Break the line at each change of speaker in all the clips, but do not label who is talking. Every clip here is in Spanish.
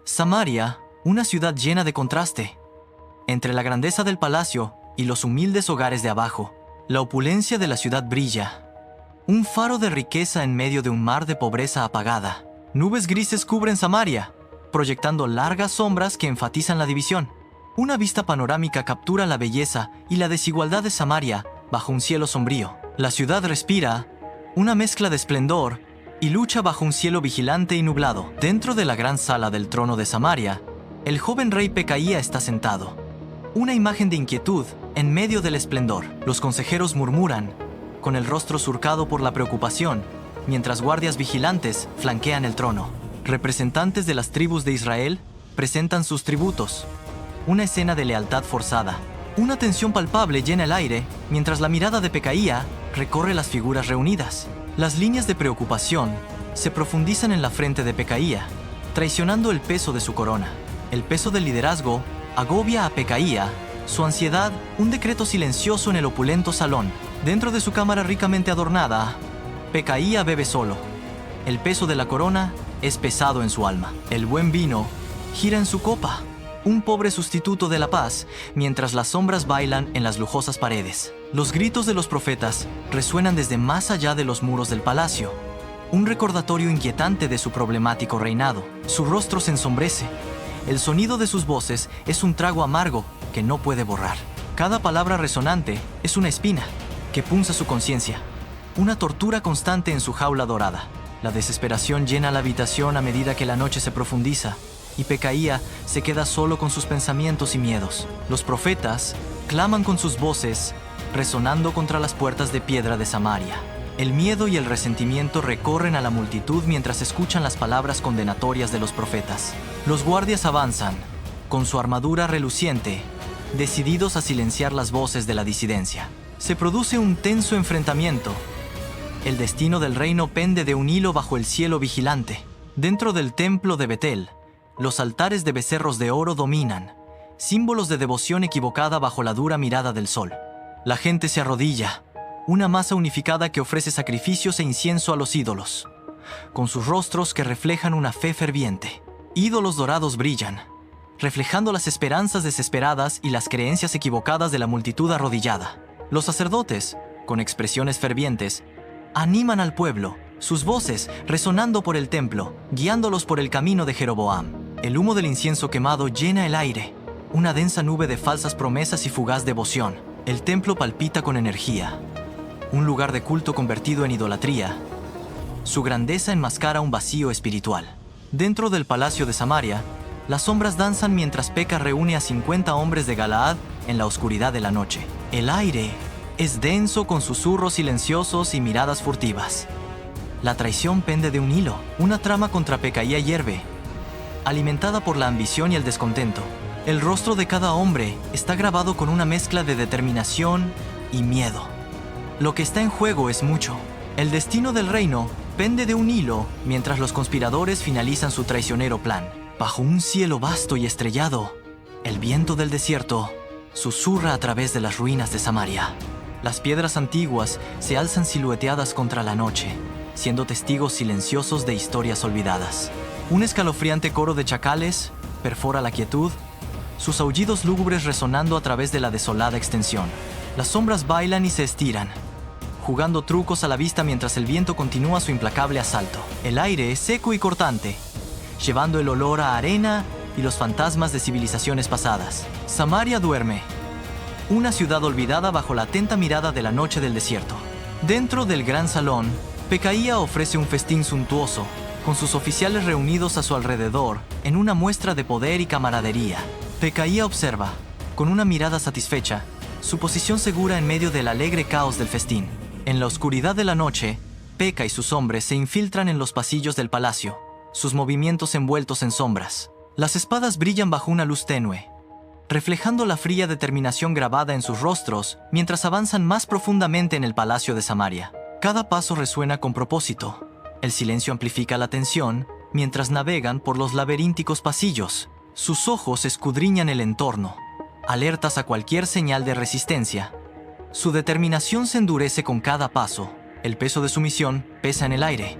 Samaria, una ciudad llena de contraste. Entre la grandeza del palacio y los humildes hogares de abajo, la opulencia de la ciudad brilla. Un faro de riqueza en medio de un mar de pobreza apagada. Nubes grises cubren Samaria, proyectando largas sombras que enfatizan la división. Una vista panorámica captura la belleza y la desigualdad de Samaria bajo un cielo sombrío. La ciudad respira una mezcla de esplendor y lucha bajo un cielo vigilante y nublado. Dentro de la gran sala del trono de Samaria, el joven rey Pecaía está sentado. Una imagen de inquietud en medio del esplendor. Los consejeros murmuran, con el rostro surcado por la preocupación, mientras guardias vigilantes flanquean el trono. Representantes de las tribus de Israel presentan sus tributos. Una escena de lealtad forzada. Una tensión palpable llena el aire, mientras la mirada de Pecaía recorre las figuras reunidas. Las líneas de preocupación se profundizan en la frente de Pecaía, traicionando el peso de su corona. El peso del liderazgo agobia a Pecaía, su ansiedad, un decreto silencioso en el opulento salón. Dentro de su cámara ricamente adornada, Pecaía bebe solo. El peso de la corona es pesado en su alma. El buen vino gira en su copa, un pobre sustituto de la paz, mientras las sombras bailan en las lujosas paredes. Los gritos de los profetas resuenan desde más allá de los muros del palacio, un recordatorio inquietante de su problemático reinado. Su rostro se ensombrece. El sonido de sus voces es un trago amargo que no puede borrar. Cada palabra resonante es una espina que punza su conciencia, una tortura constante en su jaula dorada. La desesperación llena la habitación a medida que la noche se profundiza, y Pecaía se queda solo con sus pensamientos y miedos. Los profetas claman con sus voces, resonando contra las puertas de piedra de Samaria. El miedo y el resentimiento recorren a la multitud mientras escuchan las palabras condenatorias de los profetas. Los guardias avanzan, con su armadura reluciente, decididos a silenciar las voces de la disidencia. Se produce un tenso enfrentamiento. El destino del reino pende de un hilo bajo el cielo vigilante. Dentro del templo de Betel, los altares de becerros de oro dominan, símbolos de devoción equivocada bajo la dura mirada del sol. La gente se arrodilla, una masa unificada que ofrece sacrificios e incienso a los ídolos, con sus rostros que reflejan una fe ferviente. Ídolos dorados brillan, reflejando las esperanzas desesperadas y las creencias equivocadas de la multitud arrodillada. Los sacerdotes, con expresiones fervientes, animan al pueblo, sus voces resonando por el templo, guiándolos por el camino de Jeroboam. El humo del incienso quemado llena el aire, una densa nube de falsas promesas y fugaz devoción. El templo palpita con energía, un lugar de culto convertido en idolatría. Su grandeza enmascara un vacío espiritual. Dentro del palacio de Samaria, las sombras danzan mientras Peca reúne a 50 hombres de Galaad en la oscuridad de la noche. El aire es denso con susurros silenciosos y miradas furtivas. La traición pende de un hilo. Una trama contra Pecaía hierve, alimentada por la ambición y el descontento. El rostro de cada hombre está grabado con una mezcla de determinación y miedo. Lo que está en juego es mucho. El destino del reino pende de un hilo mientras los conspiradores finalizan su traicionero plan. Bajo un cielo vasto y estrellado, el viento del desierto susurra a través de las ruinas de Samaria. Las piedras antiguas se alzan silueteadas contra la noche, siendo testigos silenciosos de historias olvidadas. Un escalofriante coro de chacales perfora la quietud, sus aullidos lúgubres resonando a través de la desolada extensión. Las sombras bailan y se estiran, jugando trucos a la vista mientras el viento continúa su implacable asalto. El aire es seco y cortante, llevando el olor a arena y los fantasmas de civilizaciones pasadas. Samaria duerme, una ciudad olvidada bajo la atenta mirada de la noche del desierto. Dentro del gran salón, Pecaía ofrece un festín suntuoso, con sus oficiales reunidos a su alrededor en una muestra de poder y camaradería. Pecaía observa, con una mirada satisfecha, su posición segura en medio del alegre caos del festín. En la oscuridad de la noche, Peca y sus hombres se infiltran en los pasillos del palacio, sus movimientos envueltos en sombras. Las espadas brillan bajo una luz tenue, reflejando la fría determinación grabada en sus rostros mientras avanzan más profundamente en el palacio de Samaria. Cada paso resuena con propósito. El silencio amplifica la tensión mientras navegan por los laberínticos pasillos. Sus ojos escudriñan el entorno, alertas a cualquier señal de resistencia. Su determinación se endurece con cada paso. El peso de su misión pesa en el aire,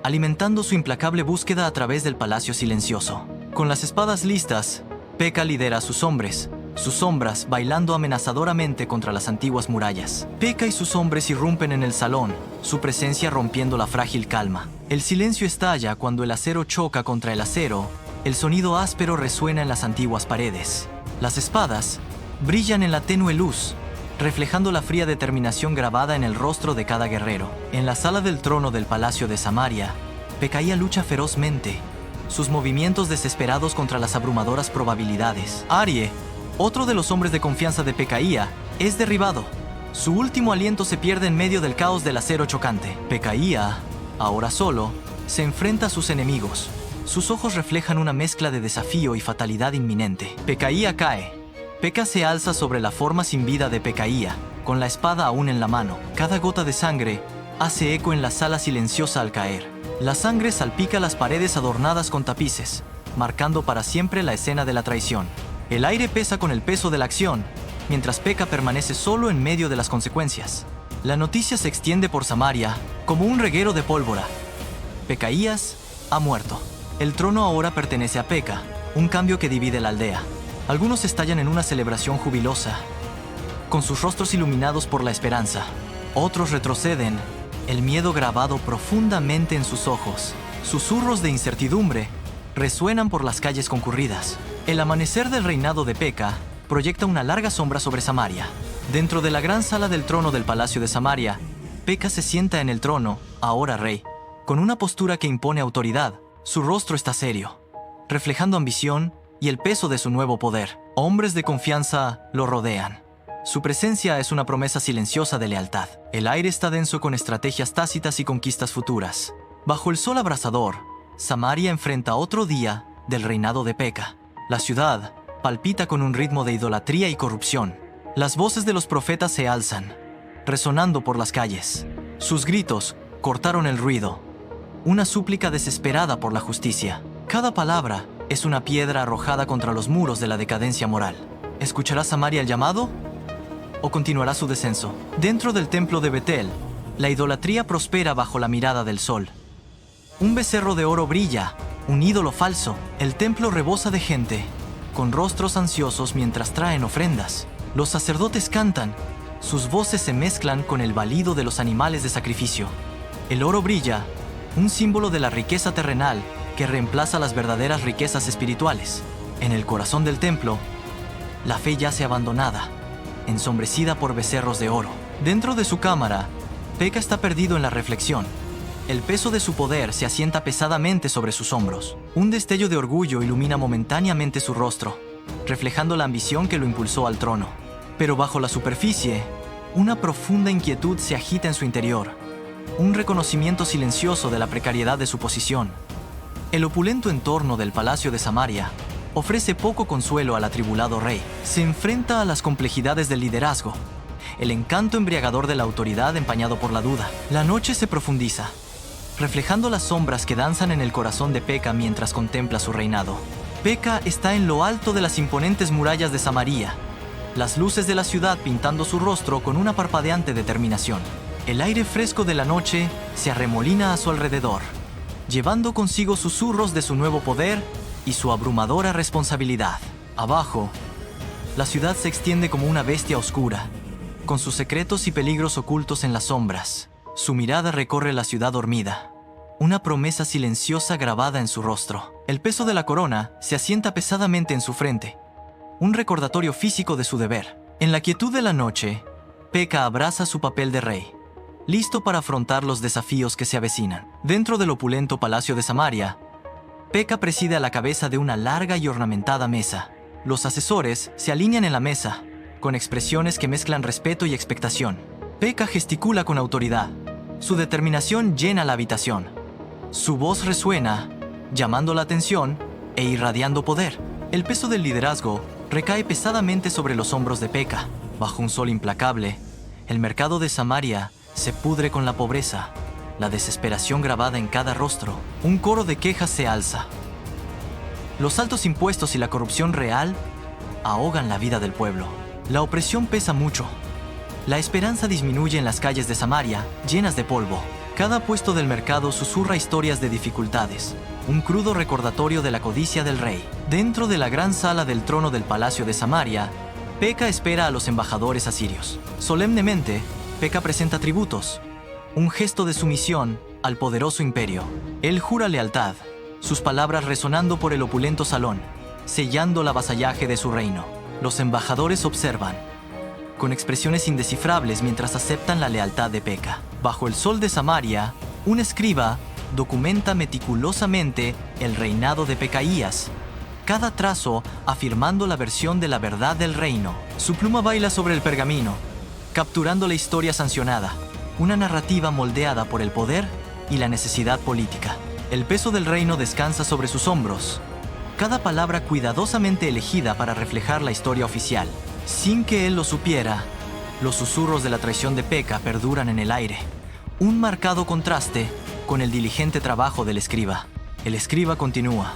alimentando su implacable búsqueda a través del palacio silencioso. Con las espadas listas, Pekka lidera a sus hombres, sus sombras bailando amenazadoramente contra las antiguas murallas. Pekka y sus hombres irrumpen en el salón, su presencia rompiendo la frágil calma. El silencio estalla cuando el acero choca contra el acero, el sonido áspero resuena en las antiguas paredes. Las espadas brillan en la tenue luz, reflejando la fría determinación grabada en el rostro de cada guerrero. En la sala del trono del palacio de Samaria, Pekaía lucha ferozmente, sus movimientos desesperados contra las abrumadoras probabilidades. Arie, otro de los hombres de confianza de Pekaía, es derribado. Su último aliento se pierde en medio del caos del acero chocante. Pekaía, ahora solo, se enfrenta a sus enemigos. Sus ojos reflejan una mezcla de desafío y fatalidad inminente. Pekaía cae. Pekka se alza sobre la forma sin vida de Pekaía, con la espada aún en la mano. Cada gota de sangre hace eco en la sala silenciosa al caer. La sangre salpica las paredes adornadas con tapices, marcando para siempre la escena de la traición. El aire pesa con el peso de la acción, mientras Pekka permanece solo en medio de las consecuencias. La noticia se extiende por Samaria como un reguero de pólvora. Pekaías ha muerto. El trono ahora pertenece a Pekka, un cambio que divide la aldea. Algunos estallan en una celebración jubilosa, con sus rostros iluminados por la esperanza. Otros retroceden, el miedo grabado profundamente en sus ojos. Susurros de incertidumbre resuenan por las calles concurridas. El amanecer del reinado de Pekka proyecta una larga sombra sobre Samaria. Dentro de la gran sala del trono del palacio de Samaria, Pekka se sienta en el trono, ahora rey, con una postura que impone autoridad. Su rostro está serio, reflejando ambición y el peso de su nuevo poder. Hombres de confianza lo rodean. Su presencia es una promesa silenciosa de lealtad. El aire está denso con estrategias tácitas y conquistas futuras. Bajo el sol abrasador, Samaria enfrenta otro día del reinado de Pekka. La ciudad palpita con un ritmo de idolatría y corrupción. Las voces de los profetas se alzan, resonando por las calles. Sus gritos cortaron el ruido, una súplica desesperada por la justicia. Cada palabra es una piedra arrojada contra los muros de la decadencia moral. ¿Escuchará Samaria el llamado o continuará su descenso? Dentro del templo de Betel, la idolatría prospera bajo la mirada del sol. Un becerro de oro brilla, un ídolo falso. El templo rebosa de gente, con rostros ansiosos mientras traen ofrendas. Los sacerdotes cantan, sus voces se mezclan con el balido de los animales de sacrificio. El oro brilla, un símbolo de la riqueza terrenal que reemplaza las verdaderas riquezas espirituales. En el corazón del templo, la fe yace abandonada, ensombrecida por becerros de oro. Dentro de su cámara, Pekka está perdido en la reflexión. El peso de su poder se asienta pesadamente sobre sus hombros. Un destello de orgullo ilumina momentáneamente su rostro, reflejando la ambición que lo impulsó al trono. Pero bajo la superficie, una profunda inquietud se agita en su interior, un reconocimiento silencioso de la precariedad de su posición. El opulento entorno del palacio de Samaria ofrece poco consuelo al atribulado rey. Se enfrenta a las complejidades del liderazgo, el encanto embriagador de la autoridad empañado por la duda. La noche se profundiza, reflejando las sombras que danzan en el corazón de Pekka mientras contempla su reinado. Pekka está en lo alto de las imponentes murallas de Samaria, las luces de la ciudad pintando su rostro con una parpadeante determinación. El aire fresco de la noche se arremolina a su alrededor, llevando consigo susurros de su nuevo poder y su abrumadora responsabilidad. Abajo, la ciudad se extiende como una bestia oscura, con sus secretos y peligros ocultos en las sombras. Su mirada recorre la ciudad dormida, una promesa silenciosa grabada en su rostro. El peso de la corona se asienta pesadamente en su frente, un recordatorio físico de su deber. En la quietud de la noche, Pekka abraza su papel de rey, listo para afrontar los desafíos que se avecinan. Dentro del opulento palacio de Samaria, Pekka preside a la cabeza de una larga y ornamentada mesa. Los asesores se alinean en la mesa, con expresiones que mezclan respeto y expectación. Pekka gesticula con autoridad. Su determinación llena la habitación. Su voz resuena, llamando la atención e irradiando poder. El peso del liderazgo recae pesadamente sobre los hombros de Pekka. Bajo un sol implacable, el mercado de Samaria se pudre con la pobreza, la desesperación grabada en cada rostro. Un coro de quejas se alza. Los altos impuestos y la corrupción real ahogan la vida del pueblo. La opresión pesa mucho. La esperanza disminuye en las calles de Samaria, llenas de polvo. Cada puesto del mercado susurra historias de dificultades, un crudo recordatorio de la codicia del rey. Dentro de la gran sala del trono del palacio de Samaria, Peka espera a los embajadores asirios. Solemnemente, Peka presenta tributos, un gesto de sumisión al poderoso imperio. Él jura lealtad, sus palabras resonando por el opulento salón, sellando el avasallaje de su reino. Los embajadores observan, con expresiones indescifrables mientras aceptan la lealtad de Peka. Bajo el sol de Samaria, un escriba documenta meticulosamente el reinado de Pecaías, cada trazo afirmando la versión de la verdad del reino. Su pluma baila sobre el pergamino, capturando la historia sancionada, una narrativa moldeada por el poder y la necesidad política. El peso del reino descansa sobre sus hombros, cada palabra cuidadosamente elegida para reflejar la historia oficial. Sin que él lo supiera, los susurros de la traición de Peka perduran en el aire, un marcado contraste con el diligente trabajo del escriba. El escriba continúa,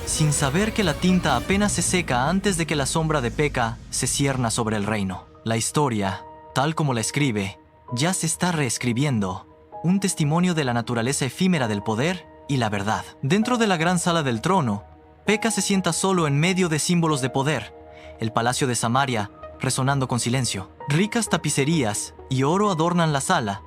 sin saber que la tinta apenas se seca antes de que la sombra de Peka se cierna sobre el reino. La historia, tal como la escribe, ya se está reescribiendo, un testimonio de la naturaleza efímera del poder y la verdad. Dentro de la gran sala del trono, Peka se sienta solo en medio de símbolos de poder, el palacio de Samaria resonando con silencio. Ricas tapicerías y oro adornan la sala,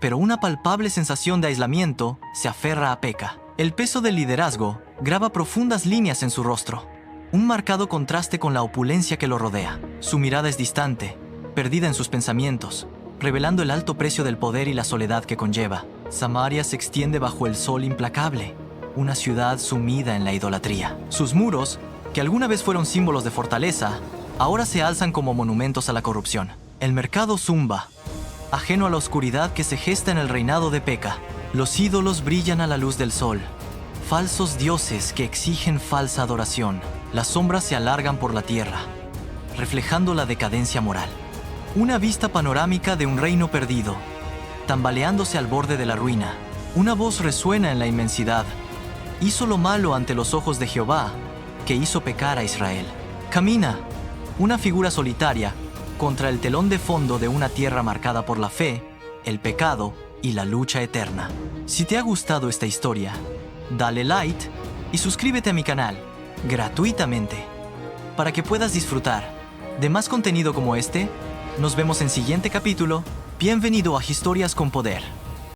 pero una palpable sensación de aislamiento se aferra a Peka. El peso del liderazgo graba profundas líneas en su rostro, un marcado contraste con la opulencia que lo rodea. Su mirada es distante, perdida en sus pensamientos, revelando el alto precio del poder y la soledad que conlleva. Samaria se extiende bajo el sol implacable, una ciudad sumida en la idolatría. Sus muros, que alguna vez fueron símbolos de fortaleza, ahora se alzan como monumentos a la corrupción. El mercado zumba, ajeno a la oscuridad que se gesta en el reinado de Peka. Los ídolos brillan a la luz del sol, falsos dioses que exigen falsa adoración. Las sombras se alargan por la tierra, reflejando la decadencia moral. Una vista panorámica de un reino perdido, tambaleándose al borde de la ruina. Una voz resuena en la inmensidad. Hizo lo malo ante los ojos de Jehová, que hizo pecar a Israel. Camina, una figura solitaria, contra el telón de fondo de una tierra marcada por la fe, el pecado y la lucha eterna. Si te ha gustado esta historia, dale like y suscríbete a mi canal, gratuitamente, para que puedas disfrutar de más contenido como este. Nos vemos en siguiente capítulo. Bienvenido a Historias con Poder.